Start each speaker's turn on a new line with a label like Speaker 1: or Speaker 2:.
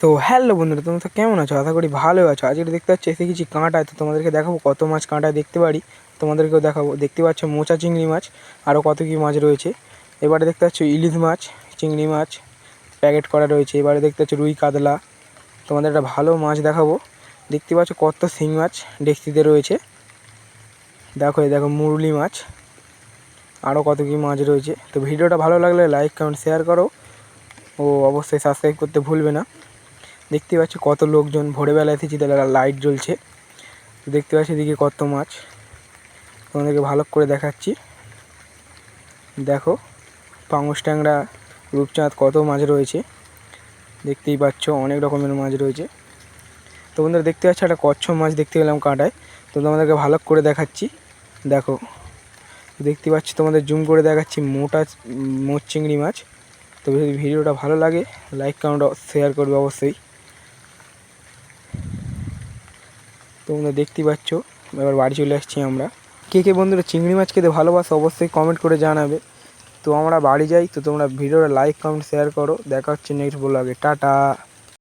Speaker 1: তো হ্যালো বন্ধুরা, তোমরা তো কেমন আছো? আশা করি ভালো আছো। আজকে দেখতে পাচ্ছি এসে গেছি কাঁটায়। তো তোমাদেরকে দেখাবো কত মাছ কাঁটায় দেখতে পারি, তোমাদেরকেও দেখাবো। দেখতে পাচ্ছ মোচা চিংড়ি মাছ, আরও কত কী মাছ রয়েছে। এবারে দেখতে পাচ্ছ ইলিশ মাছ, চিংড়ি মাছ প্যাকেট করা রয়েছে। এবারে দেখতে পাচ্ছ রুই কাতলা। তোমাদের একটা ভালো মাছ দেখাবো। দেখতে পাচ্ছ কত শিং মাছ ডেকচিতে রয়েছে। দেখো এই দেখো মুরলি মাছ, আরও কত কী মাছ রয়েছে। তো ভিডিওটা ভালো লাগলে লাইক কমেন্ট শেয়ার করো ও অবশ্যই সাবস্ক্রাইব করতে ভুলবে না। দেখতে পাচ্ছি কত লোকজন, ভোরবেলা এসেছি, তাহলে লাইট জ্বলছে। দেখতে পাচ্ছি এদিকে কত মাছ, তোমাদেরকে ভালো করে দেখাচ্ছি। দেখো পাঙস ট্যাংরা, রূপচাঁদ, কত মাছ রয়েছে। দেখতেই পাচ্ছ অনেক রকমের মাছ রয়েছে। তো বন্ধুরা দেখতে পাচ্ছ একটা কচ্ছপ মাছ দেখতে গেলাম কাঁটায়। তো তোমাদেরকে ভালো করে দেখাচ্ছি। দেখো দেখতে পাচ্ছি, তোমাদের জুম করে দেখাচ্ছি মোটা মোচ চিংড়ি মাছ। তো যদি ভিডিওটা ভালো লাগে লাইক কমেন্ট শেয়ার করবে অবশ্যই। তোমরা দেখতেই পাচ্ছ এবার বাড়ি চলে আসছি আমরা। কে কে বন্ধুরা চিংড়ি মাছ খেতে ভালোবাসো অবশ্যই কমেন্ট করে জানাবে। তো আমরা বাড়ি যাই। তো তোমরা ভিডিওটা লাইক কমেন্ট শেয়ার করো। দেখা হচ্ছে নেক্সট ব্লগে। টাটা।